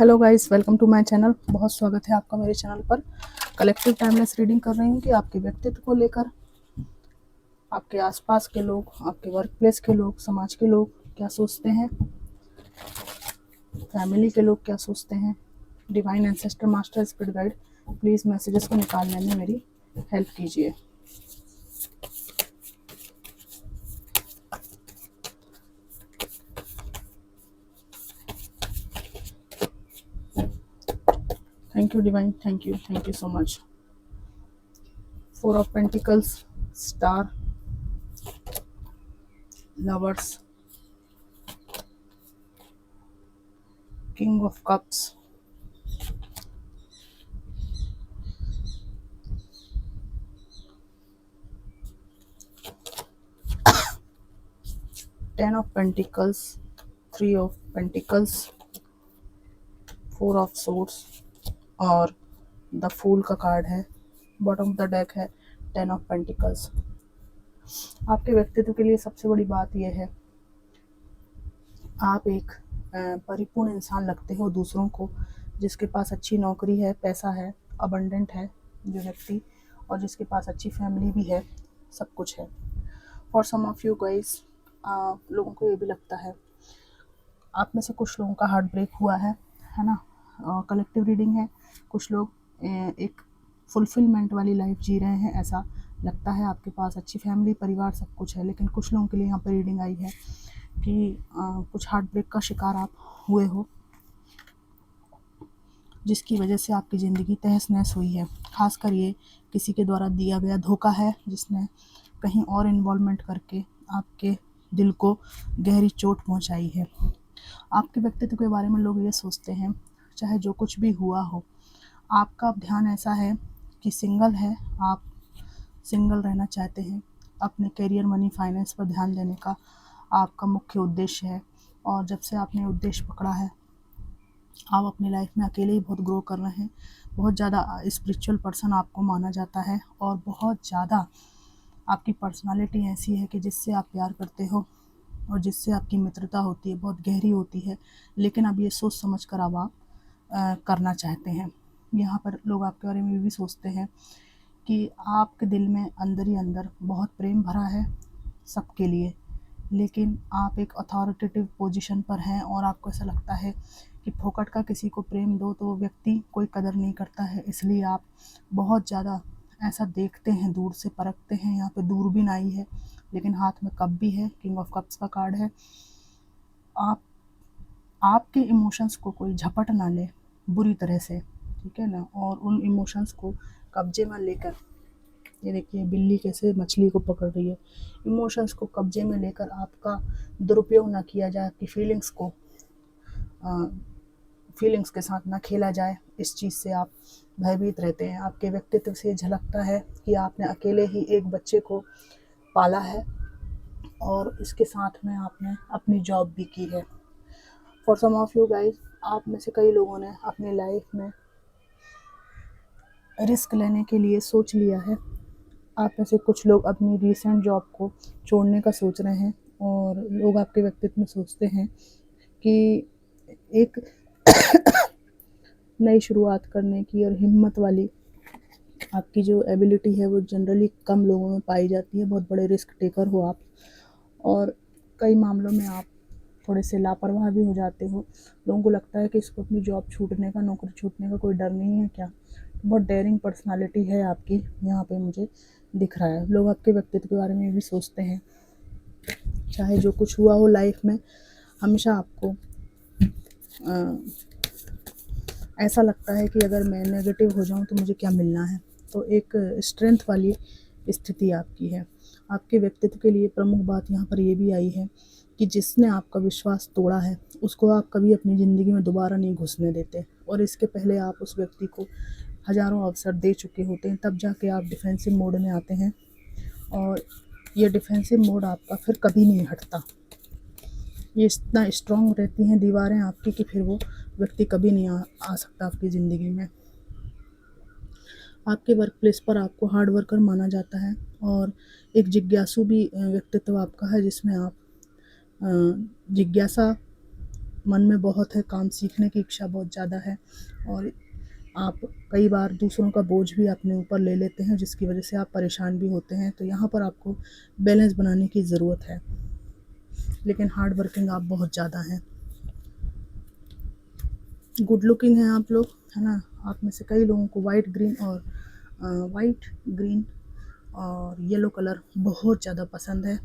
Hello guys, welcome to my channel. बहुत स्वागत है आपका मेरे चैनल पर। कलेक्टिव टाइमलेस रीडिंग कर रही हूँ कि आपके व्यक्तित्व को लेकर आपके आसपास के लोग, आपके वर्क प्लेस के लोग, समाज के लोग क्या सोचते हैं, फैमिली के लोग क्या सोचते हैं। Divine ancestor, master, spirit guide, please messages को निकालने में मेरी हेल्प कीजिए। Thank you divine, thank you so much. 4 of pentacles, star, lovers, king of cups, 10 of pentacles, 3 of pentacles, 4 of swords और द फूल का कार्ड है। Bottom of the deck है 10 of pentacles. आपके व्यक्तित्व के लिए सबसे बड़ी बात यह है, आप एक परिपूर्ण इंसान लगते हो दूसरों को, जिसके पास अच्छी नौकरी है, पैसा है, अबंडेंट है जो व्यक्ति, और जिसके पास अच्छी फैमिली भी है, सब कुछ है। For some of you guys, लोगों को ये भी लगता है, आप में से कुछ लोगों का हार्ट ब्रेक हुआ है ना। कलेक्टिव रीडिंग है। कुछ लोग एक फुलफिलमेंट वाली लाइफ जी रहे हैं, ऐसा लगता है। आपके पास अच्छी फैमिली, परिवार, सब कुछ है, लेकिन कुछ लोगों के लिए यहाँ पर रीडिंग आई है कि कुछ हार्ट ब्रेक का शिकार आप हुए हो, जिसकी वजह से आपकी ज़िंदगी तहस नहस हुई है। खासकर ये किसी के द्वारा दिया गया धोखा है, जिसने कहीं और इन्वॉल्वमेंट करके आपके दिल को गहरी चोट पहुंचाई है। आपके व्यक्तित्व के बारे में लोग ये सोचते हैं, चाहे जो कुछ भी हुआ हो, आपका ध्यान ऐसा है कि सिंगल है, आप सिंगल रहना चाहते हैं। अपने करियर, मनी, फाइनेंस पर ध्यान देने का आपका मुख्य उद्देश्य है, और जब से आपने उद्देश्य पकड़ा है, आप अपनी लाइफ में अकेले ही बहुत ग्रो कर रहे हैं। बहुत ज़्यादा स्पिरिचुअल पर्सन आपको माना जाता है, और बहुत ज़्यादा आपकी पर्सनालिटी ऐसी है कि जिससे आप प्यार करते हो और जिससे आपकी मित्रता होती है, बहुत गहरी होती है, लेकिन अब ये सोच समझ कर अब आप करना चाहते हैं। यहाँ पर लोग आपके बारे में भी सोचते हैं कि आपके दिल में अंदर ही अंदर बहुत प्रेम भरा है सबके लिए, लेकिन आप एक अथॉरिटेटिव पोजीशन पर हैं, और आपको ऐसा लगता है कि फोकट का किसी को प्रेम दो तो वो व्यक्ति कोई कदर नहीं करता है, इसलिए आप बहुत ज़्यादा ऐसा देखते हैं, दूर से परखते हैं। यहाँ पे दूरबीन आई है, लेकिन हाथ में कप भी है, किंग ऑफ कप्स का कार्ड है। आपके इमोशंस को कोई झपट ना ले बुरी तरह से, ठीक है ना, और उन इमोशंस को कब्जे में लेकर, ये देखिए बिल्ली कैसे मछली को पकड़ रही है, इमोशंस को कब्जे में लेकर आपका दुरुपयोग ना किया जाए, आपकी फीलिंग्स के साथ ना खेला जाए, इस चीज़ से आप भयभीत रहते हैं। आपके व्यक्तित्व से झलकता है कि आपने अकेले ही एक बच्चे को पाला है, और इसके साथ में आपने अपनी जॉब भी की है। For some of you guys, आप में से कई लोगों ने अपनी लाइफ में रिस्क लेने के लिए सोच लिया है। आप में से कुछ लोग अपनी रिसेंट जॉब को छोड़ने का सोच रहे हैं, और लोग आपके व्यक्तित्व में सोचते हैं कि एक नई शुरुआत करने की और हिम्मत वाली आपकी जो एबिलिटी है वो जनरली कम लोगों में पाई जाती है। बहुत बड़े रिस्क टेकर हो आप, और कई मामलों में आप थोड़े से लापरवाह भी हो जाते हो। लोगों को लगता है कि इसको अपनी जॉब छूटने का, नौकरी छूटने का कोई डर नहीं है क्या। बहुत डेयरिंग पर्सनालिटी है आपकी, यहाँ पे मुझे दिख रहा है। लोग आपके व्यक्तित्व के बारे में भी सोचते हैं, चाहे जो कुछ हुआ हो लाइफ में, हमेशा आपको ऐसा लगता है कि अगर मैं नेगेटिव हो जाऊं तो मुझे क्या मिलना है। तो एक स्ट्रेंथ वाली स्थिति आपकी है। आपके व्यक्तित्व के लिए प्रमुख बात यहाँ पर ये भी आई है कि जिसने आपका विश्वास तोड़ा है, उसको आप कभी अपनी ज़िंदगी में दोबारा नहीं घुसने देते, और इसके पहले आप उस व्यक्ति को हज़ारों अवसर दे चुके होते हैं, तब जाके आप डिफेंसिव मोड में आते हैं, और ये डिफेंसिव मोड आपका फिर कभी नहीं हटता। ये इतना स्ट्रॉन्ग रहती हैं दीवारें आपकी कि फिर वो व्यक्ति कभी नहीं आ सकता आपकी ज़िंदगी में। आपके वर्क प्लेस पर आपको हार्ड वर्कर माना जाता है, और एक जिज्ञासु भी व्यक्तित्व आपका है, जिसमें आप जिज्ञासा मन में बहुत है, काम सीखने की इच्छा बहुत ज़्यादा है और आप कई बार दूसरों का बोझ भी अपने ऊपर ले लेते हैं जिसकी वजह से आप परेशान भी होते हैं। तो यहाँ पर आपको बैलेंस बनाने की ज़रूरत है, लेकिन हार्ड वर्किंग आप बहुत ज़्यादा हैं। गुड लुकिंग हैं आप लोग, है ना। आप में से कई लोगों को वाइट ग्रीन और येलो कलर बहुत ज़्यादा पसंद है।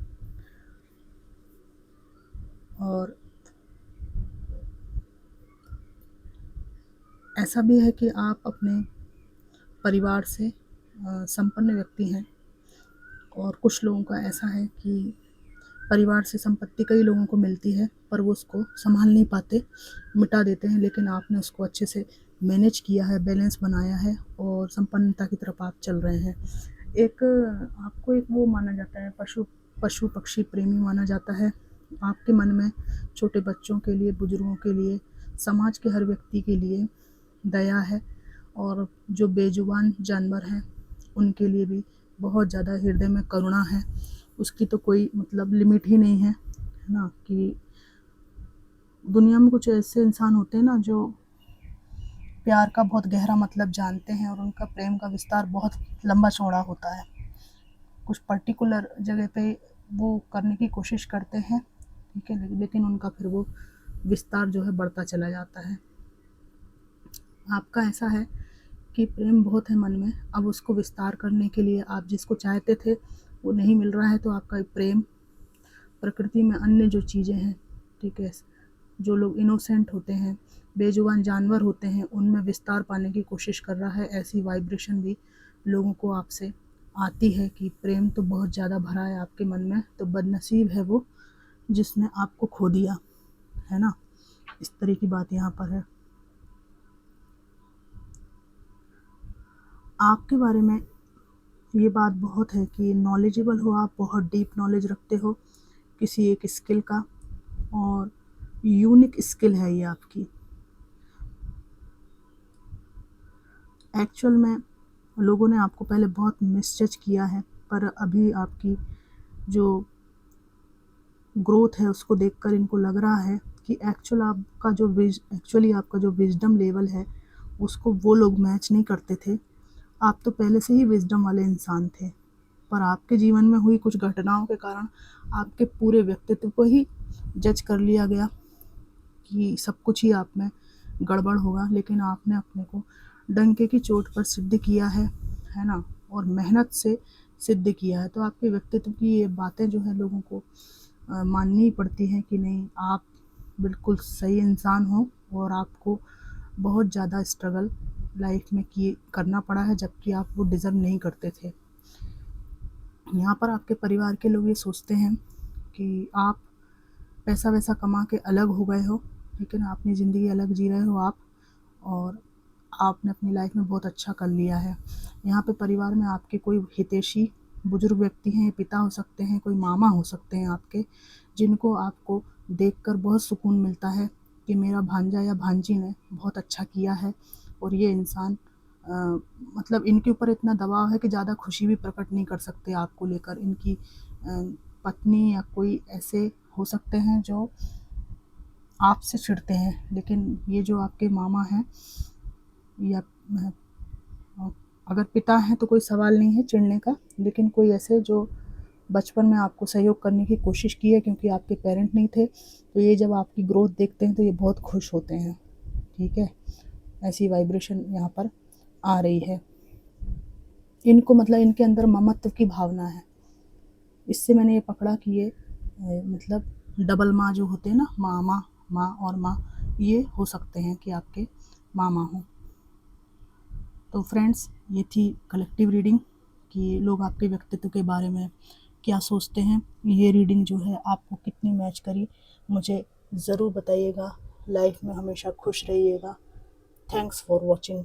और ऐसा भी है कि आप अपने परिवार से संपन्न व्यक्ति हैं और कुछ लोगों का ऐसा है कि परिवार से संपत्ति कई लोगों को मिलती है पर वो उसको संभाल नहीं पाते, मिटा देते हैं, लेकिन आपने उसको अच्छे से मैनेज किया है, बैलेंस बनाया है और संपन्नता की तरफ आप चल रहे हैं। आपको एक वो माना जाता है, पशु पक्षी प्रेमी माना जाता है। आपके मन में छोटे बच्चों के लिए, बुजुर्गों के लिए, समाज के हर व्यक्ति के लिए दया है और जो बेजुबान जानवर हैं उनके लिए भी बहुत ज़्यादा हृदय में करुणा है। उसकी तो कोई मतलब लिमिट ही नहीं है ना। कि दुनिया में कुछ ऐसे इंसान होते हैं ना जो प्यार का बहुत गहरा मतलब जानते हैं और उनका प्रेम का विस्तार बहुत लंबा चौड़ा होता है। कुछ पर्टिकुलर जगह पे वो करने की कोशिश करते हैं, ठीक है, लेकिन उनका फिर वो विस्तार जो है बढ़ता चला जाता है। आपका ऐसा है कि प्रेम बहुत है मन में, अब उसको विस्तार करने के लिए आप जिसको चाहते थे वो नहीं मिल रहा है, तो आपका प्रेम प्रकृति में अन्य जो चीज़ें हैं, ठीक है, जो लोग इनोसेंट होते हैं, बेजुबान जानवर होते हैं, उनमें विस्तार पाने की कोशिश कर रहा है। ऐसी वाइब्रेशन भी लोगों को आपसे आती है कि प्रेम तो बहुत ज़्यादा भरा है आपके मन में, तो बदनसीब है वो जिसने आपको खो दिया, है ना। इस तरह की बात यहाँ पर है। आपके बारे में ये बात बहुत है कि नॉलेजेबल हो आप, बहुत डीप नॉलेज रखते हो किसी एक स्किल का और यूनिक स्किल है ये आपकी। एक्चुअल में लोगों ने आपको पहले बहुत मिसजज किया है, पर अभी आपकी जो ग्रोथ है उसको देखकर इनको लग रहा है कि एक्चुअली आपका जो विजडम लेवल है उसको वो लोग मैच नहीं करते थे। आप तो पहले से ही विजडम वाले इंसान थे, पर आपके जीवन में हुई कुछ घटनाओं के कारण आपके पूरे व्यक्तित्व को ही जज कर लिया गया कि सब कुछ ही आप में गड़बड़ होगा। लेकिन आपने अपने को डंके की चोट पर सिद्ध किया है ना, और मेहनत से सिद्ध किया है। तो आपके व्यक्तित्व की ये बातें जो है लोगों को माननी पड़ती हैं कि नहीं, आप बिल्कुल सही इंसान हो और आपको बहुत ज़्यादा स्ट्रगल लाइफ में करना पड़ा है, जबकि आप वो डिज़र्व नहीं करते थे। यहाँ पर आपके परिवार के लोग ये सोचते हैं कि आप पैसा वैसा कमा के अलग हो गए हो, लेकिन अपनी ज़िंदगी अलग जी रहे हो आप, और आपने अपनी लाइफ में बहुत अच्छा कर लिया है। यहाँ पे परिवार में आपके कोई हितैषी बुजुर्ग व्यक्ति हैं, पिता हो सकते हैं, कोई मामा हो सकते हैं आपके, जिनको आपको देखकर बहुत सुकून मिलता है कि मेरा भांजा या भांजी ने बहुत अच्छा किया है। और ये इंसान मतलब इनके ऊपर इतना दबाव है कि ज़्यादा खुशी भी प्रकट नहीं कर सकते आपको लेकर। इनकी पत्नी या कोई ऐसे हो सकते हैं जो आपसे चिढ़ते हैं, लेकिन ये जो आपके मामा हैं या अगर पिता हैं तो कोई सवाल नहीं है चिढ़ने का, लेकिन कोई ऐसे जो बचपन में आपको सहयोग करने की कोशिश की है क्योंकि आपके पेरेंट नहीं थे, तो ये जब आपकी ग्रोथ देखते हैं तो ये बहुत खुश होते हैं, ठीक है। ऐसी वाइब्रेशन यहाँ पर आ रही है। इनको मतलब इनके अंदर ममत्व की भावना है। इससे मैंने ये पकड़ा कि ये मतलब डबल माँ जो होते हैं ना, माँ और माँ, ये हो सकते हैं कि आपके मामा हों। तो फ्रेंड्स, ये थी कलेक्टिव रीडिंग कि लोग आपके व्यक्तित्व के बारे में क्या सोचते हैं। ये रीडिंग जो है आपको कितनी मैच करी मुझे ज़रूर बताइएगा। लाइफ में हमेशा खुश रहिएगा। Thanks for watching.